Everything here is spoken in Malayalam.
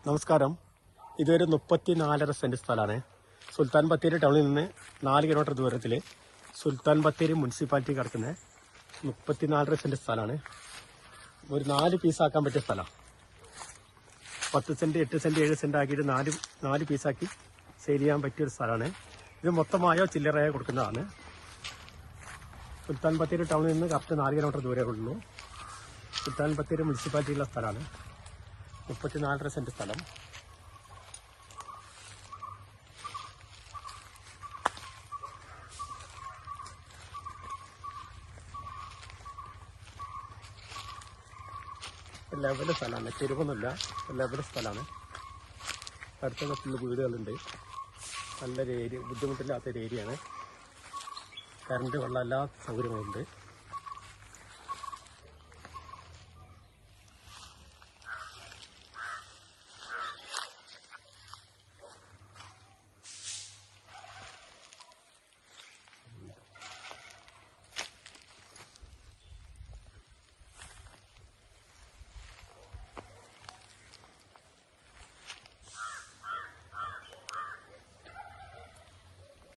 നമസ്കാരം. ഇതൊരു 34.5 സെന്റ് സ്ഥലമാണ്. സുൽത്താൻ ബത്തേരി ടൗണിൽ നിന്ന് 4 കിലോമീറ്റർ ദൂരത്തിൽ സുൽത്താൻ ബത്തേരി മുനിസിപ്പാലിറ്റി കിടക്കുന്ന 34 സെന്റ് സ്ഥലമാണ്. ഒരു 4 പീസാക്കാൻ പറ്റിയ സ്ഥലമാണ്. 10 സെന്റ് 8 സെന്റ് 7 സെന്റ് ആക്കിയിട്ട് 4 പീസാക്കി സെയിൽ ചെയ്യാൻ പറ്റിയൊരു സ്ഥലമാണ്. ഇത് മൊത്തമായോ ചില്ലറയോ കൊടുക്കുന്നതാണ്. സുൽത്താൻ ബത്തേരി ടൗണിൽ നിന്ന് കറക്റ്റ് 4 കിലോമീറ്റർ ദൂരേ ഉള്ളൂ. സുൽത്താൻ ബത്തേരി മുനിസിപ്പാലിറ്റിയുള്ള സ്ഥലമാണ്. 34 സെന്റ് സ്ഥലം. ലെവല് സ്ഥലമാണ്, ചെരുവൊന്നുമില്ല, ലെവല് സ്ഥലമാണ്. അടുത്ത ഫുള്ള് വീടുകളുണ്ട്. നല്ലൊരു ഏരിയ, ബുദ്ധിമുട്ടില്ലാത്തൊരു ഏരിയയാണ്. കറണ്ട്, വെള്ളം എല്ലാ സൗകര്യങ്ങളുണ്ട്.